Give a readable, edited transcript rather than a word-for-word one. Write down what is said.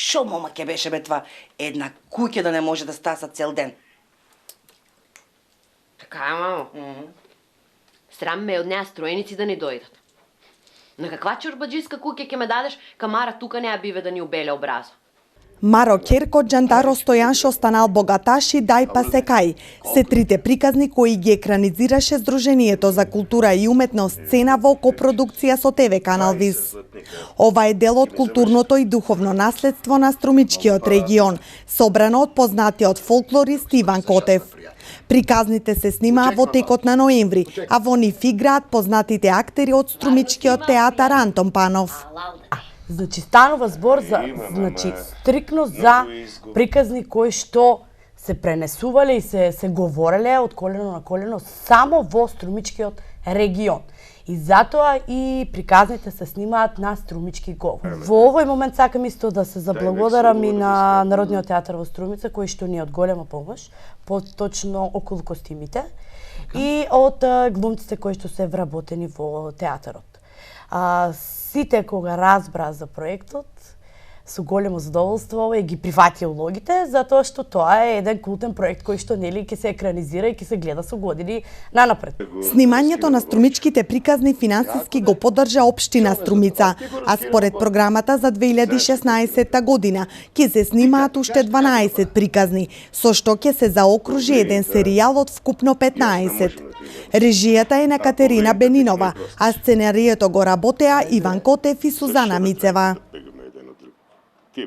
Шо мома ќе беше бе това? Една куќа да не може да стаса цел ден. Така е, мамо. Срам ме од неа строеници да не дојдат. На каква чорбаджиска куќа ќе ме дадеш, камара тука не ја биве да ни убеле образа. Маро Керко, Џандаро Стојаншо останал богаташ и дај па се кај. Се трите приказни кои ги екранизираше Сдруженијето за култура и уметност Сцена во копродукција со ТВ канал ВИС. Ова е дел од културното и духовно наследство на Струмичкиот регион, собрано од познатиот фолклорист Иван Котев. Приказните се снимаа во текот на ноември, а во нив играат познатите актери од Струмичкиот театар Антон Панов. Значи, станува збор за, стрикно за приказни кои што се пренесувале и се говореле од колено на колено само во Струмичкиот регион. И затоа и приказните се снимаат на Струмички говор. Во овој момент сакам исто да се заблагодарам и на Народниот театар во Струмица, кој што ни е од голема помош, поточно околу костимите, и од глумците кои што се вработени во театарот. Сите кога разбраа за проектот, со големо задоволство ги прифати улогите, затоа што тоа е еден култен проект кој што нели ќе се екранизира и ќе се гледа со години нанапред. Снимањето на струмичките приказни финансиски го поддржа општина Струмица, а според програмата за 2016 година ќе се снимаат уште 12 приказни, со што ќе се заокружи еден серијал од вкупно 15. Режијата е на Катерина Бенинова, а сценарието го работеа Иван Котев и Сузана Мицева.